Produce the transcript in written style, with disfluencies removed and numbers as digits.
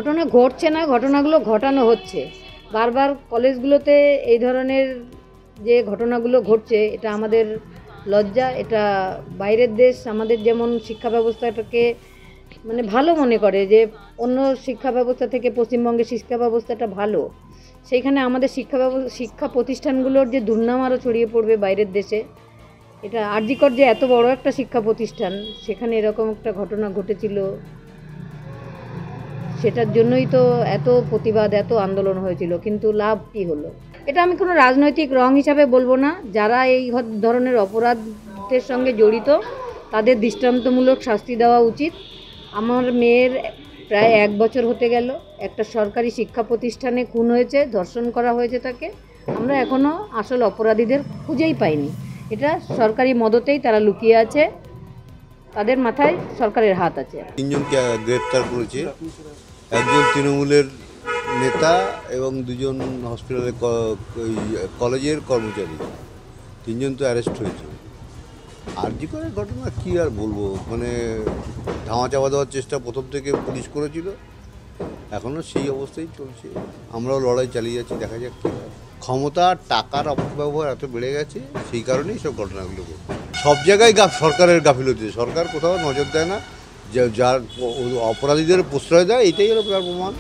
ঘটনা ঘটছে না, ঘটনাগুলো ঘটানো হচ্ছে। বারবার কলেজগুলোতে এই ধরনের যে ঘটনাগুলো ঘটছে, এটা আমাদের লজ্জা। এটা বাইরের দেশ আমাদের যেমন শিক্ষা ব্যবস্থাটাকে মানে ভালো মনে করে, যে অন্য শিক্ষা ব্যবস্থা থেকে পশ্চিমবঙ্গের শিক্ষা ব্যবস্থাটা ভালো, সেইখানে আমাদের শিক্ষা প্রতিষ্ঠানগুলোর যে দুর্নাম আরও ছড়িয়ে পড়বে বাইরের দেশে। এটা আরজি কর যে এত বড় একটা শিক্ষা প্রতিষ্ঠান, সেখানে এরকম একটা ঘটনা ঘটেছিল, সেটার জন্যই তো এত প্রতিবাদ, এত আন্দোলন হয়েছিল, কিন্তু লাভ কী হলো? এটা আমি কোনো রাজনৈতিক রং হিসাবে বলবো না। যারা এই ধরনের অপরাধের সঙ্গে জড়িত তাদের দৃষ্টান্তমূলক শাস্তি দেওয়া উচিত। আমার মেয়ের প্রায় 1 বছর হতে গেল, একটা সরকারি শিক্ষা প্রতিষ্ঠানে খুন হয়েছে, ধর্ষণ করা হয়েছে তাকে। আমরা এখনও আসল অপরাধীদের খুঁজেই পাইনি। এটা সরকারি মদতেই তারা লুকিয়ে আছে, তাদের মাথায় সরকারের হাত আছে। 3 জনকে গ্রেপ্তার করেছে, একজন তৃণমূলের নেতা এবং 2 জন হসপিটালে কলেজের কর্মচারী। 3 জন তো অ্যারেস্ট হয়েছে। আরজি করের ঘটনা কী আর বলবো, মানে ধামাচাপা দেওয়ার চেষ্টা প্রথম থেকে পুলিশ করেছিল, এখনও সেই অবস্থায় চলছে। আমরাও লড়াই চালিয়ে যাচ্ছি, দেখা যাক কী হয়। ক্ষমতা টাকার অপব্যবহার এত বেড়ে গেছে, সেই কারণেই সব ঘটনাগুলো ঘটছে। সব জায়গায় সরকারের গাফিলতি, সরকার কোথাও নজর দেয় না, যার অপরাধীদের প্রশ্রয় দেয়, এটাই হলো প্রমাণ।